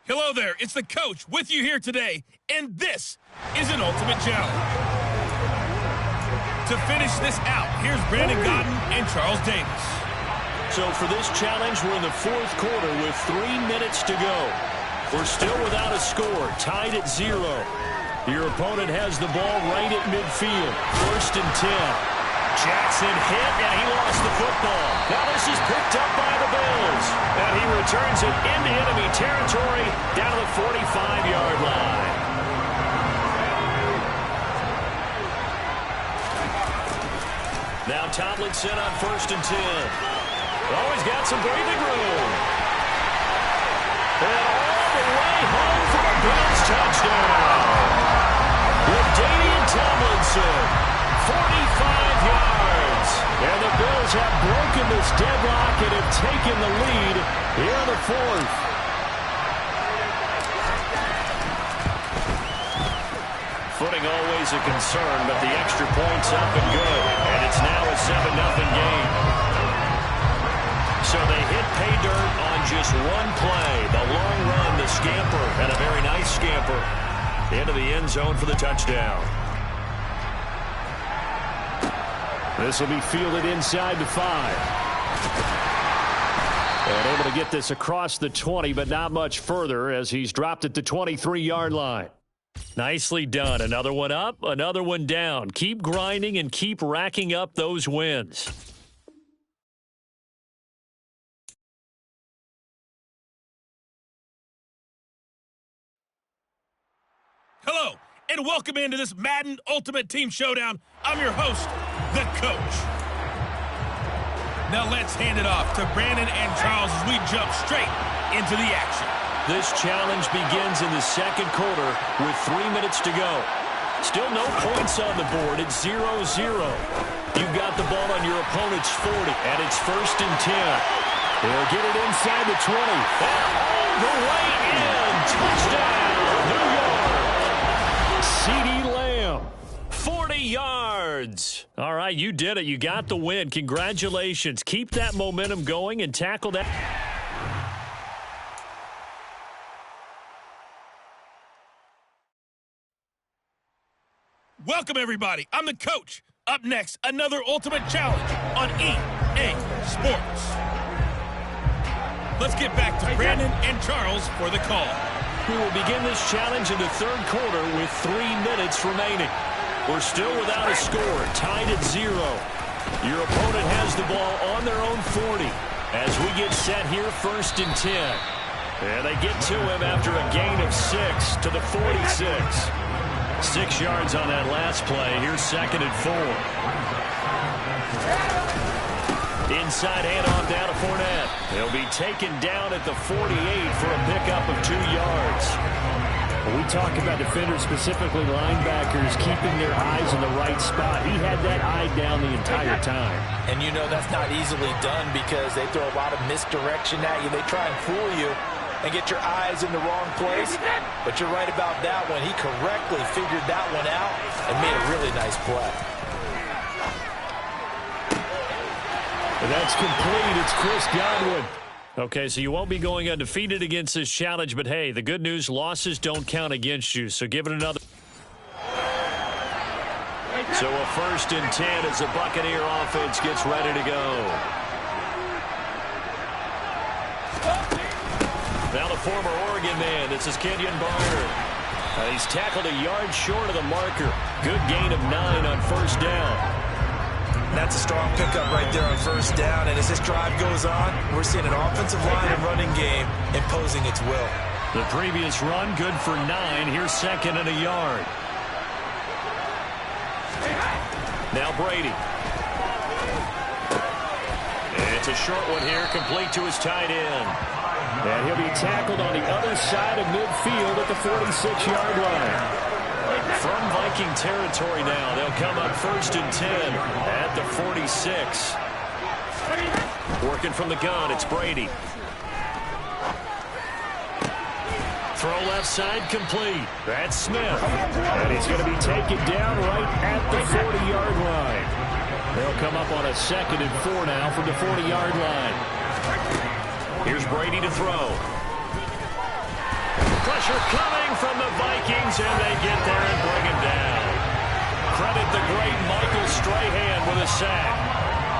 Hello there, it's the coach with you here today, and this is an ultimate challenge. To finish this out, here's Brandon Godden and Charles Davis. So for this challenge, we're in the fourth quarter with 3 minutes to go. We're still without a score, tied at 0. Your opponent has the ball right at midfield, 1st and 10. Jackson hit, and he lost the football. Now this is picked up by the Bills. And he returns it into enemy territory down to the 45-yard line. Now Tomlinson on 1st and 10. Oh, he's got some breathing room. And all the way home for a Bills touchdown. With Tomlinson, 45 yards. And the Bills have broken this deadlock and have taken the lead here in the fourth. Footing always a concern, but the extra point's up and good. And it's now a 7-0 game. So they hit pay dirt on just one play. The long run, the scamper, and a very nice scamper into the end zone for the touchdown. This will be fielded inside the 5. And able to get this across the 20, but not much further as he's dropped at the 23-yard line. Nicely done. Another one up, another one down. Keep grinding and keep racking up those wins. Hello, and welcome into this Madden Ultimate Team Showdown. I'm your host, the coach. Now let's hand it off to Brandon and Charles as we jump straight into the action. This challenge begins in the second quarter with 3 minutes to go. Still no points on the board. It's 0-0. You've got the ball on your opponent's 40, and it's 1st and 10. They'll get it inside the 20. And all the way in. Touchdown, New York. CeeDee Lamb, 40 yards. All right, you did it. You got the win. Congratulations. Keep that momentum going and tackle that. Welcome, everybody. I'm the coach. Up next, another Ultimate Challenge on EA Sports. Let's get back to Brandon and Charles for the call. We will begin this challenge in the third quarter with 3 minutes remaining. We're still without a score, tied at 0. Your opponent has the ball on their own 40 as we get set here, 1st and 10. And they get to him after a gain of 6 to the 46. 6 yards on that last play. Here's 2nd and 4. Inside handoff down to Fournette. He'll be taken down at the 48 for a pickup of 2 yards. When we talk about defenders, specifically linebackers, keeping their eyes in the right spot. He had that eye down the entire time. And you know that's not easily done because they throw a lot of misdirection at you. They try and fool you and get your eyes in the wrong place. But you're right about that one. He correctly figured that one out and made a really nice play. And that's complete. It's Chris Godwin. Okay, so you won't be going undefeated against this challenge, but hey, the good news, losses don't count against you, so give it another. So a 1st and 10 as the Buccaneer offense gets ready to go. Now the former Oregon man, this is Kenyon Barner. He's tackled a yard short of the marker. Good gain of 9 on 1st down. That's a strong pickup right there on 1st down. And as this drive goes on, we're seeing an offensive line and running game imposing its will. The previous run, good for 9. Here's 2nd and a yard. Now Brady. It's a short one here, complete to his tight end. And he'll be tackled on the other side of midfield at the 46-yard line. From Viking territory now, they'll come up 1st and 10 at the 46. Working from the gun, it's Brady. Throw left side complete. That's Smith. And he's going to be taken down right at the 40-yard line. They'll come up on a 2nd and 4 now from the 40-yard line. Here's Brady to throw. Pressure coming from the Vikings, and they get there and bring him down. Credit the great Michael Strahan with a sack.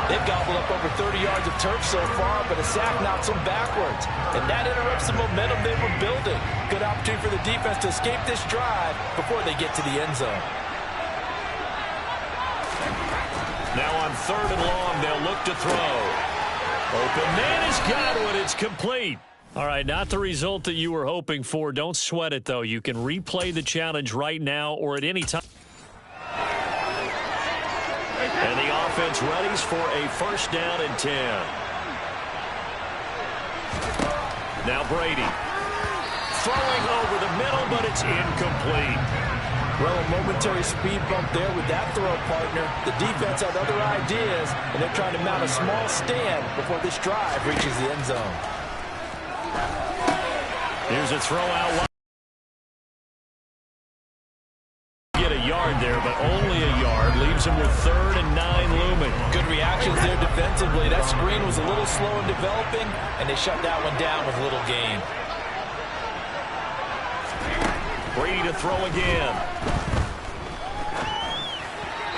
They've gobbled up over 30 yards of turf so far, but a sack knocks them backwards. And that interrupts the momentum they were building. Good opportunity for the defense to escape this drive before they get to the end zone. Now on 3rd and long, they'll look to throw. Open man has got it. It's complete. All right, not the result that you were hoping for. Don't sweat it, though. You can replay the challenge right now or at any time. And the offense readies for a 1st down and 10. Now Brady. Throwing over the middle, but it's incomplete. Well, a momentary speed bump there with that throw, partner. The defense had other ideas, and they're trying to mount a small stand before this drive reaches the end zone. Here's a throw out wide. Get a yard there, but only a yard. Leaves him with 3rd and 9 looming. Good reactions there defensively. That screen was a little slow in developing, and they shut that one down with little gain. Brady to throw again.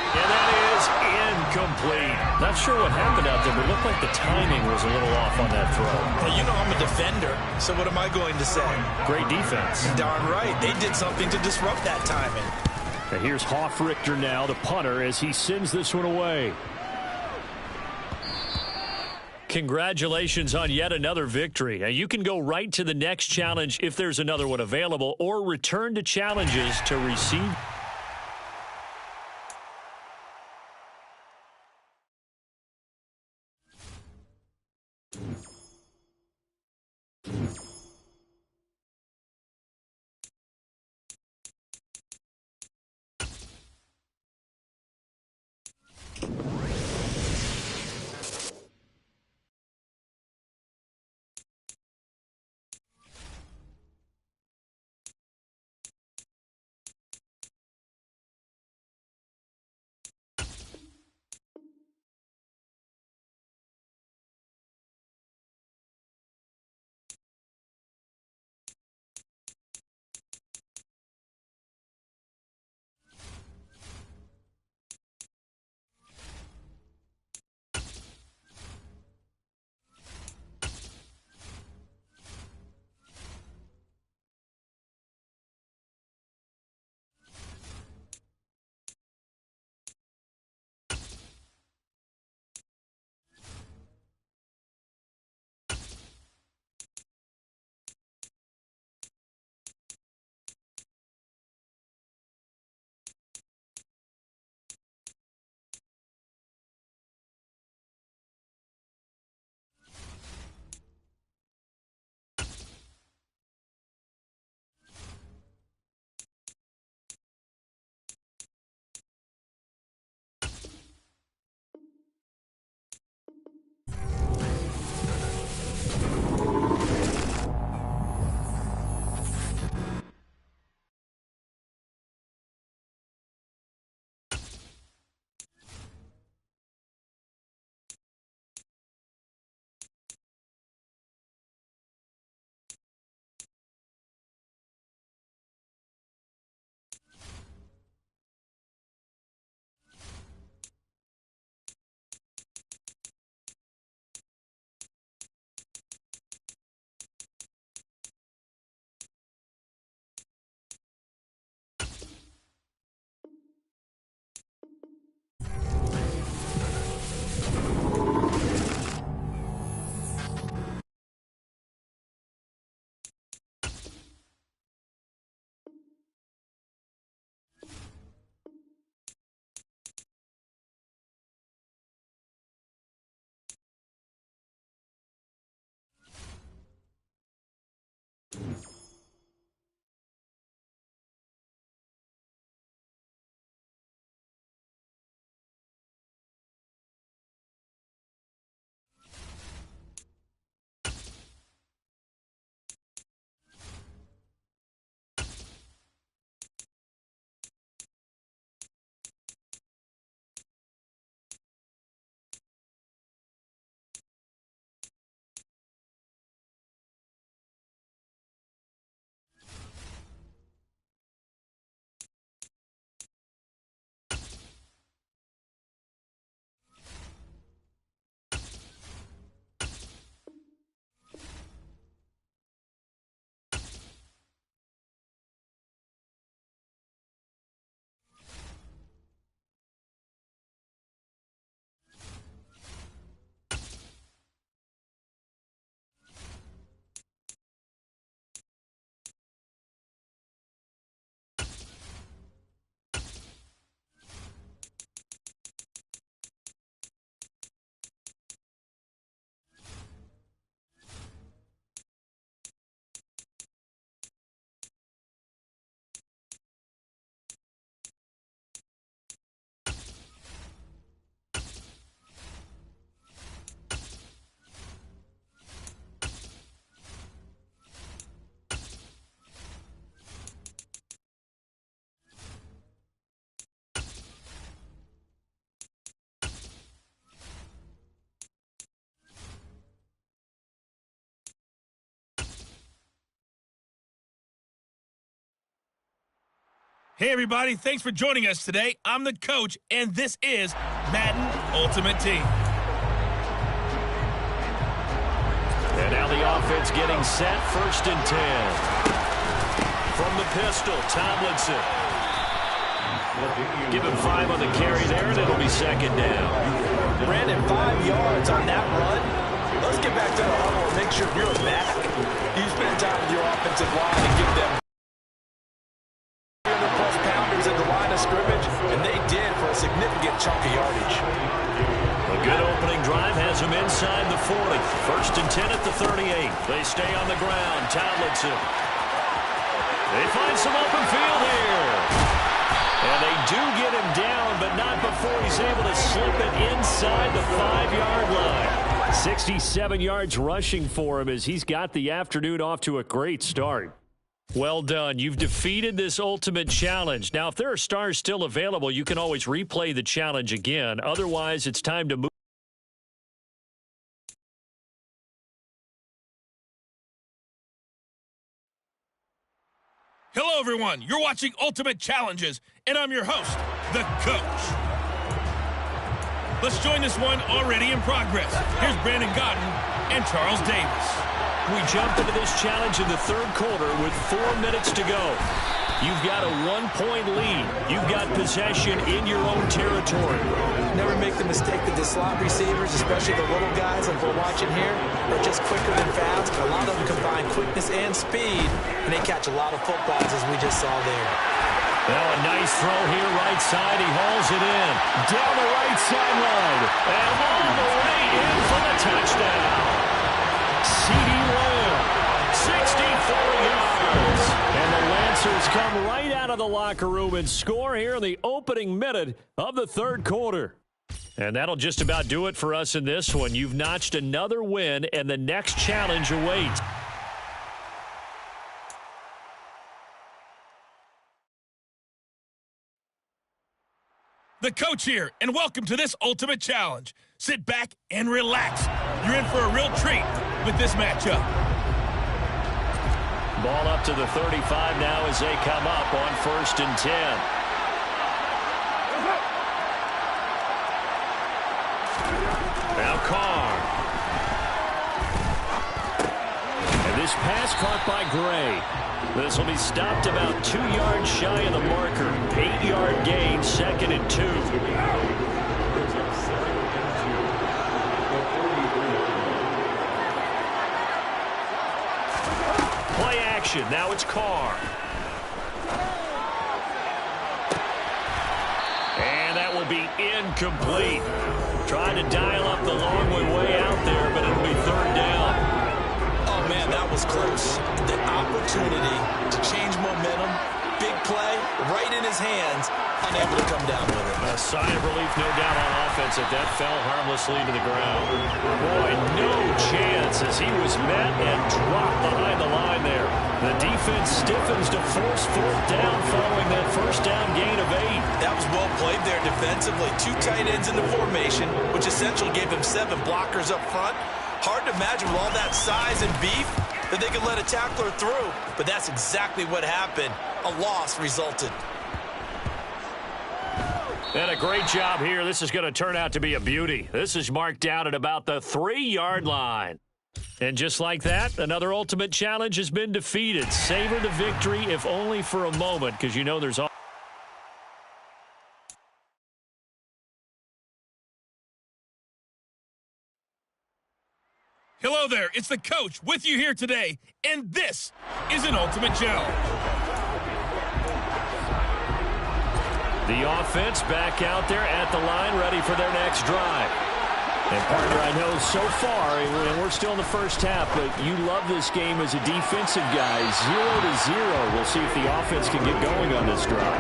And that is incomplete. Not sure what happened out there, but it looked like the timing was a little off on that throw. Well, you know I'm a defender, so what am I going to say? Great defense. Darn right. They did something to disrupt that timing. And here's Hoffrichter now, the punter, as he sends this one away. Congratulations on yet another victory. Now, you can go right to the next challenge if there's another one available, or return to challenges to receive. Hey, everybody. Thanks for joining us today. I'm the coach, and this is Madden Ultimate Team. And now the offense getting set, 1st and 10. From the pistol, Tomlinson. Give him 5 on the carry there, and it'll be 2nd down. Brandon, 5 yards on that run. Let's get back to the huddle and make sure you're back. You spend time with your offensive line and give them plus pounders at the line of scrimmage, and they did for a significant chunk of yardage. A good opening drive has them inside the 40. 1st and 10 at the 38. They stay on the ground. Tomlinson. They find some open field here. And they do get him down, but not before he's able to slip it inside the 5-yard line. 67 yards rushing for him as he's got the afternoon off to a great start. Well done. You've defeated this ultimate challenge. Now, if there are stars still available, you can always replay the challenge again. Otherwise, it's time to move. Hello, everyone. You're watching Ultimate Challenges, and I'm your host, the coach. Let's join this one already in progress. Here's Brandon Godden and Charles Davis. We jump into this challenge in the 3rd quarter with 4 minutes to go. You've got a 1-point lead. You've got possession in your own territory. Never make the mistake that the slot receivers, especially the little guys like we're watching here, are just quicker than fast. A lot of them combine quickness and speed, and they catch a lot of footballs as we just saw there. Now a nice throw here, right side. He hauls it in. Down the right sideline. And all the way in for the touchdown. C.D. Lamb, 64 yards. And the Lancers come right out of the locker room and score here in the opening minute of the 3rd quarter. And that'll just about do it for us in this one. You've notched another win, and the next challenge awaits. The coach here, and welcome to this Ultimate Challenge. Sit back and relax. You're in for a real treat with this matchup. Ball up to the 35 now as they come up on 1st and 10. Now Carr. And this pass caught by Gray. This will be stopped about 2 yards shy of the marker. 8-yard gain, 2nd and 2. Play action. Now it's Carr. And that will be incomplete. Trying to dial up the long way out there, but it'll be 3rd down. Oh, man, that was close. The opportunity to change momentum, big play, right in his hands, unable to come down with it. A sigh of relief, no doubt, on offense if that fell harmlessly to the ground. Boy, no chance as he was met and dropped behind the line there. The defense stiffens to force 4th down following that 1st down gain of 8. That was well played there defensively. 2 tight ends in the formation, which essentially gave him 7 blockers up front. Hard to imagine with all that size and beef that they could let a tackler through, but that's exactly what happened. A loss resulted. And a great job here. This is going to turn out to be a beauty. This is marked down at about the 3-yard line. And just like that, another ultimate challenge has been defeated. Savor the victory, if only for a moment, because you know there's all. Hello there, it's the coach with you here today, and this is an Ultimate Challenge. The offense back out there at the line, ready for their next drive. And, partner, I know so far, and we're still in the 1st half, but you love this game as a defensive guy. 0-0. We'll see if the offense can get going on this drive.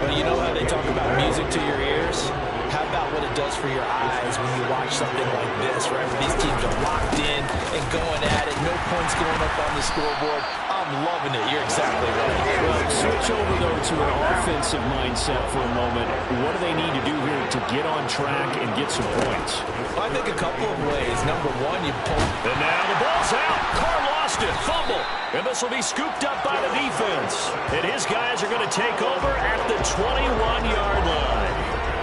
Well, you know how they talk about music to your ears? How about what it does for your eyes when you watch something like this, right? Where these teams are locked in and going at it. No points going up on the scoreboard. I'm loving it. You're exactly right. Well, switch over, though, to an offensive mindset for a moment. What do they need to do here to get on track and get some points? Well, I think a couple of ways. Number one, you pull. And now the ball's out. Carr lost lost it. Fumble. And this will be scooped up by the defense. And his guys are going to take over at the 21-yard line.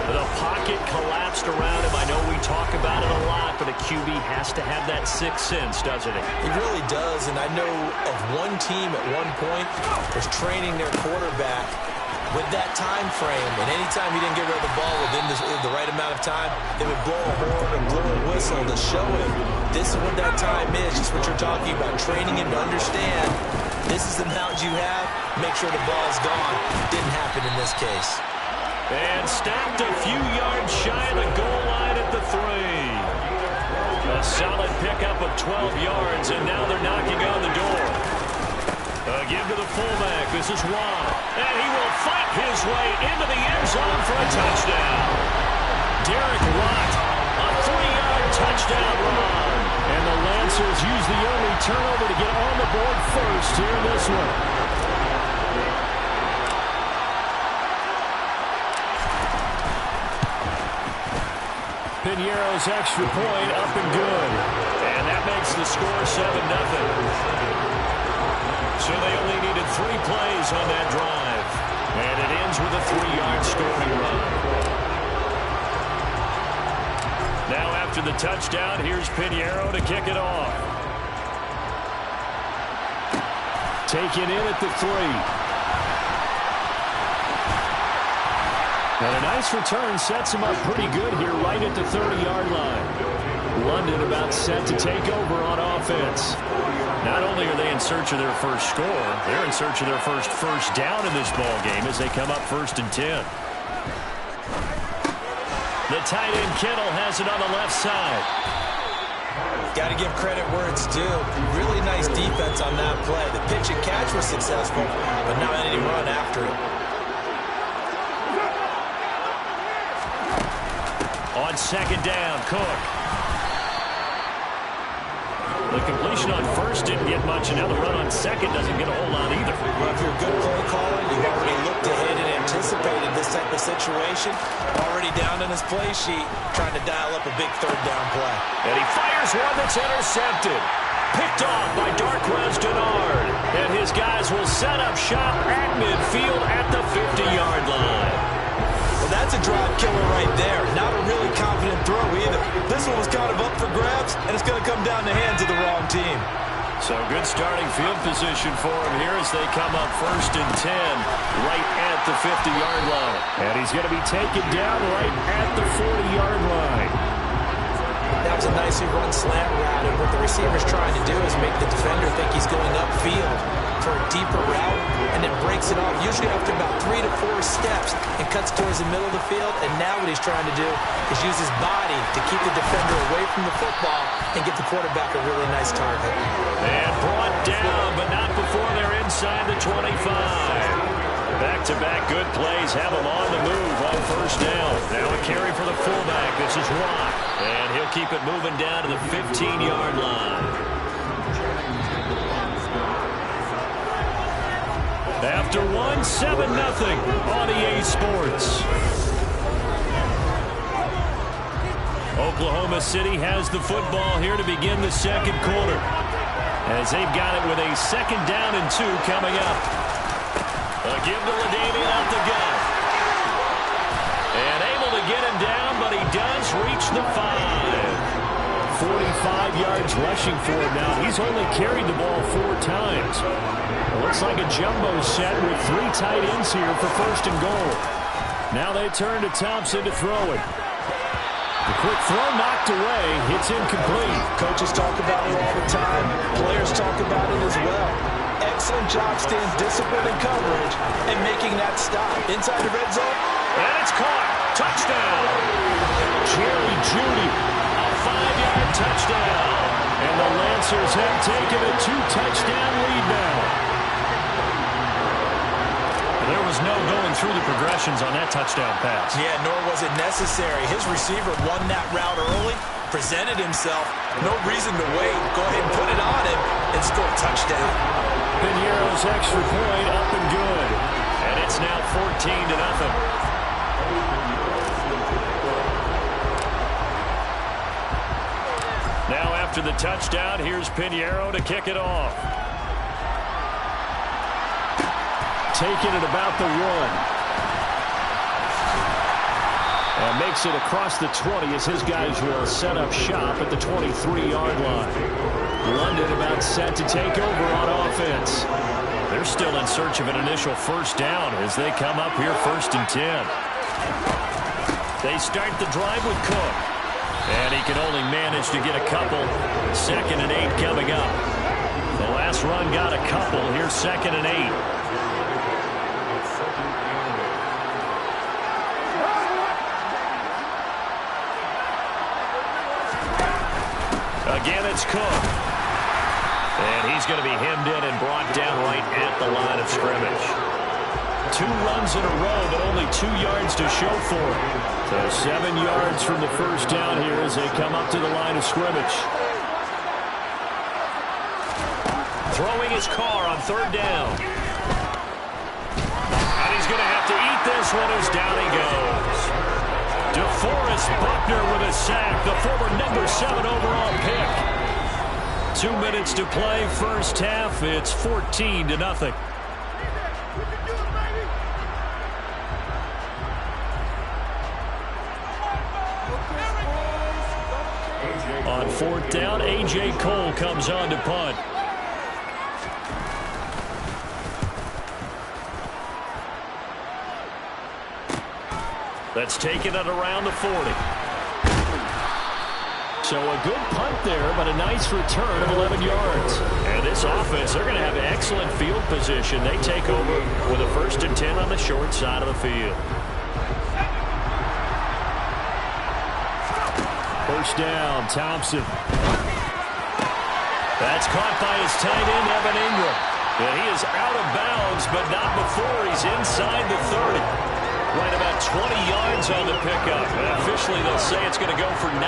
The pocket collapsed around him. I know we talk about it a lot, but a QB has to have that sixth sense, doesn't it? He really does, and I know of one team at one point was training their quarterback with that time frame, and anytime he didn't get rid of the ball within the right amount of time, they would blow a horn or blow a whistle to show him this is what that time is, just what you're talking about, training him to understand this is the amount you have, make sure the ball is gone. Didn't happen in this case. And stopped a few yards shy of the goal line at the 3. A solid pickup of 12 yards, and now they're knocking on the door. Give to the fullback. This is Watt. And he will fight his way into the end zone for a touchdown. Derek Watt, a 3-yard touchdown run. And the Lancers use the early turnover to get on the board first here in this one. Piñeiro's extra point up and good. And that makes the score 7-0. So they only needed 3 plays on that drive. And it ends with a 3-yard scoring run. Now after the touchdown, here's Piñeiro to kick it off. Taken in at the 3. And a nice return sets him up pretty good here right at the 30-yard line. London about set to take over on offense. Not only are they in search of their first score, they're in search of their first down in this ball game as they come up 1st and 10. The tight end Kittle has it on the left side. Got to give credit where it's due. Really nice defense on that play. The pitch and catch was successful, but not any run after it. On 2nd down, Cook. The completion on 1st didn't get much, and now the run on 2nd doesn't get a whole lot either. Well, if you're a good play caller, you've already looked ahead and anticipated this type of situation. Already down in his play sheet, trying to dial up a big 3rd down play. And he fires one that's intercepted. Picked off by Darquez Denard. And his guys will set up shop at midfield at the 50-yard line. Well, that's a drive killer right there. Not a really confident throw either. This one was kind of up for grabs, and it's going to come down the hands of the wrong team. So good starting field position for him here as they come up 1st and 10 right at the 50-yard line. And he's going to be taken down right at the 40-yard line. That was a nicely run slant route, and what the receiver's trying to do is make the defender think he's going upfield for a deeper route, and then breaks it off, usually after about 3 to 4 steps, and cuts towards the middle of the field. And now what he's trying to do is use his body to keep the defender away from the football and get the quarterback a really nice target. And brought down, but not before they're inside the 25. Back-to-back good plays have him on the move on 1st down. Now a carry for the fullback. This is Watt. And he'll keep it moving down to the 15-yard line. After 7-0 on EA Sports. Oklahoma City has the football here to begin the 2nd quarter, as they've got it with a 2nd down and 2 coming up. A give to LaDainian out the gut. And able to get him down, but he does reach the 5. 45 yards rushing for him now. He's only carried the ball 4 times. It looks like a jumbo set with 3 tight ends here for 1st and goal. Now they turn to Thompson to throw it. The quick throw knocked away. It's incomplete. Coaches talk about it all the time. Players talk about it as well. Excellent job staying disciplined in coverage and making that stop. Inside the red zone. And it's caught. Touchdown. Jerry Jeudy. A 5-yard touchdown. And the Lancers have taken a 2-touchdown lead now. There was no going through the progressions on that touchdown pass. Yeah, nor was it necessary. His receiver won that route early, presented himself. No reason to wait. Go ahead and put it on him and score a touchdown. Piñeiro's extra point up and good. And it's now 14-0. Now after after the touchdown, here's Pinheiro to kick it off. Taking it about the 1. And makes it across the 20 as his guys will set up shop at the 23-yard line. London about set to take over on offense. They're still in search of an initial first down as they come up here 1st and 10. They start the drive with Cook. And he can only manage to get a couple. 2nd and 8 coming up. The last run got a couple. Here's 2nd and 8. Again, it's Cook. And he's going to be hemmed in and brought down right at the line of scrimmage. 2 runs in a row, but only 2 yards to show for it. So 7 yards from the first down here as they come up to the line of scrimmage. Throwing his car on 3rd down. And he's going to have to eat this one as down he goes. DeForest Buckner with a sack, the former number 7 overall pick. 2 minutes to play, first half. It's 14-0. On 4th down, A.J. Cole comes on to punt. That's taken it around the 40. So a good punt there, but a nice return of 11 yards. And this offense, they're going to have excellent field position. They take over with a 1st and 10 on the short side of the field. First down, Thompson. That's caught by his tight end, Evan Ingram. And he is out of bounds, but not before he's inside the 30. Right about 20 yards on the pickup. And officially, they'll say it's going to go for 19.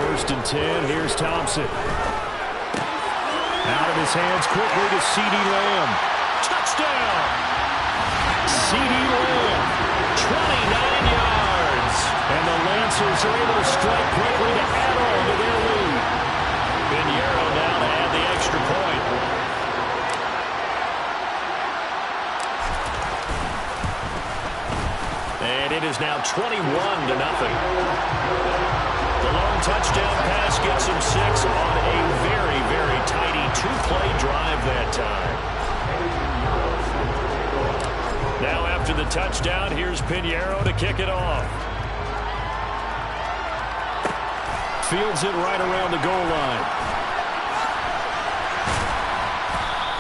1st and 10. Here's Thompson. Out of his hands quickly to CeeDee Lamb. Touchdown! CeeDee Lamb. 29 yards. And the Lancers are able to strike quickly to add on to their lead. Pinheiro now to add the extra point. And it is now 21-0. The long touchdown pass gets him 6 on a very, very tidy 2-play drive that time. Now after the touchdown, here's Pinheiro to kick it off. Fields it right around the goal line.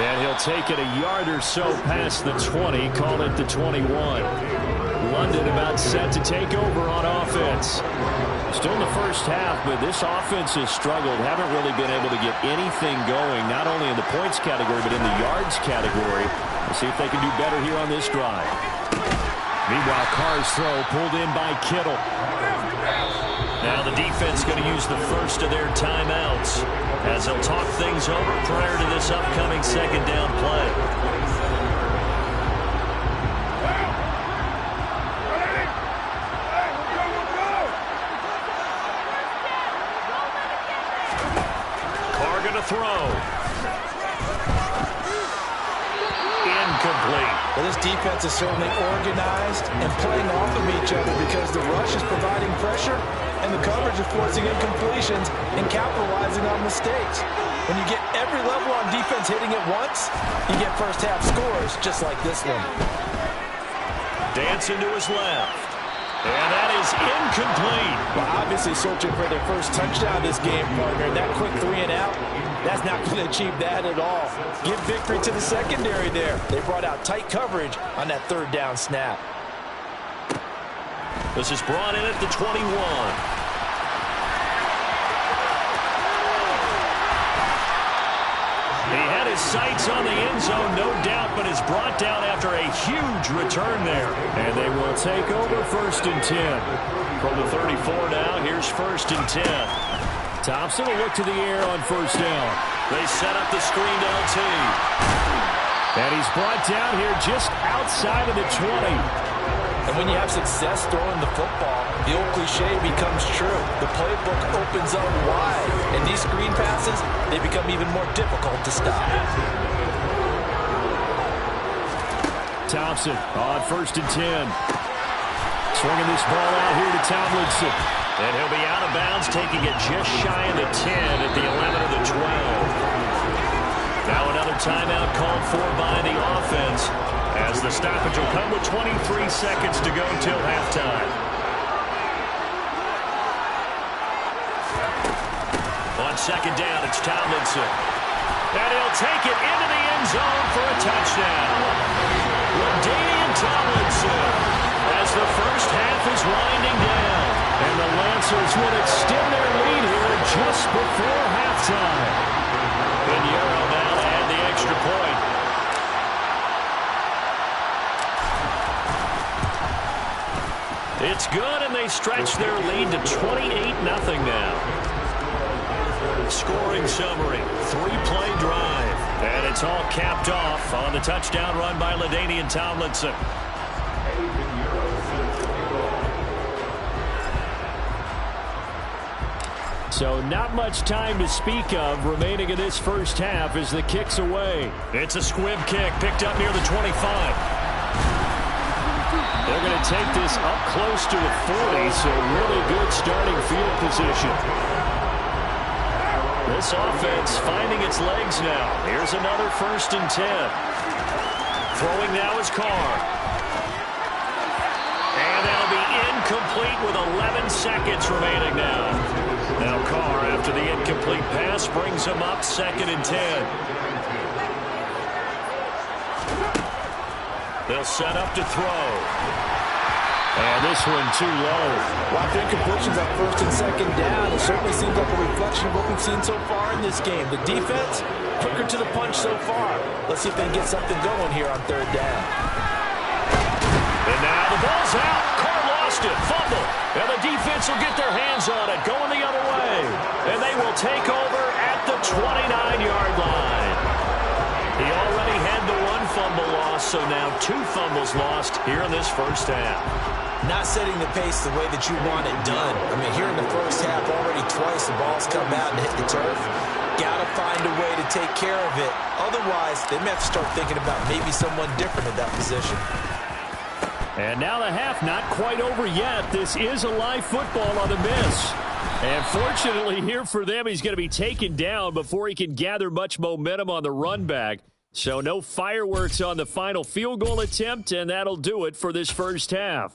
And he'll take it a yard or so past the 20, call it the 21. London about set to take over on offense. Still in the first half, but this offense has struggled. Haven't really been able to get anything going, not only in the points category, but in the yards category. We'll see if they can do better here on this drive. Meanwhile, Carr's throw pulled in by Kittle. Now the defense going to use the first of their timeouts as they'll talk things over prior to this upcoming 2nd down play. Throw. Incomplete. Well, this defense is certainly organized and playing off of each other because the rush is providing pressure and the coverage is forcing incompletions and capitalizing on mistakes. When you get every level on defense hitting at once, you get first half scores just like this one. Dancing to his left. And that is incomplete. Well, obviously searching for their first touchdown this game, partner. That quick 3 and out, that's not going to achieve that at all. Give victory to the secondary there. They brought out tight coverage on that 3rd down snap. This is brought in at the 21. He had his sights on the end zone, no doubt, but is brought down after a huge return there. And they will take over 1st and 10. From the 34 now, here's 1st and 10. Thompson will look to the air on 1st down. They set up the screen to LT. And he's brought down here just outside of the 20. And when you have success throwing the football, the old cliche becomes true. The playbook opens up wide. And these screen passes, they become even more difficult to stop. Thompson on 1st and 10. Swinging this ball out here to Tomlinson. And he'll be out of bounds, taking it just shy of the 10 at the 11 of the 12. Now another timeout called for by the offense, as the stoppage will come with 23 seconds to go till halftime. On 2nd down, it's Tomlinson. And he'll take it into the end zone for a touchdown. LaDainian Tomlinson, as the first half is winding down. And the Lancers will extend their lead here just before halftime. Pinheiro now to add the extra point. It's good, and they stretch their lead to 28-0 now. Scoring summary, 3-play drive. And it's all capped off on the touchdown run by LaDainian Tomlinson. So not much time to speak of remaining in this first half as the kick's away. It's a squib kick picked up near the 25. They're going to take this up close to the 40, so really good starting field position. This offense finding its legs now. Here's another 1st and 10. Throwing now is Carr. And that'll be incomplete with 11 seconds remaining now. Now Carr, after the incomplete pass, brings him up 2nd and 10. They'll set up to throw. And this one too low. Lots of incompletions on 1st and 2nd down. It certainly seems like a reflection of what we've seen so far in this game. The defense, quicker to the punch so far. Let's see if they can get something going here on 3rd down. And now the ball's out. Carr lost it. Fumble. And the defense will get their hands on it. Going the other way. And they will take over at the 29-yard line. He already had the 1 fumble loss, so now 2 fumbles lost here in this first half. Not setting the pace the way that you want it done. I mean, here in the first half, already twice the ball's come out and hit the turf. Got to find a way to take care of it. Otherwise, they may have to start thinking about maybe someone different at that position. And now the half not quite over yet. This is a live football on the miss. And fortunately here for them, he's going to be taken down before he can gather much momentum on the run back. So no fireworks on the final field goal attempt, and that'll do it for this first half.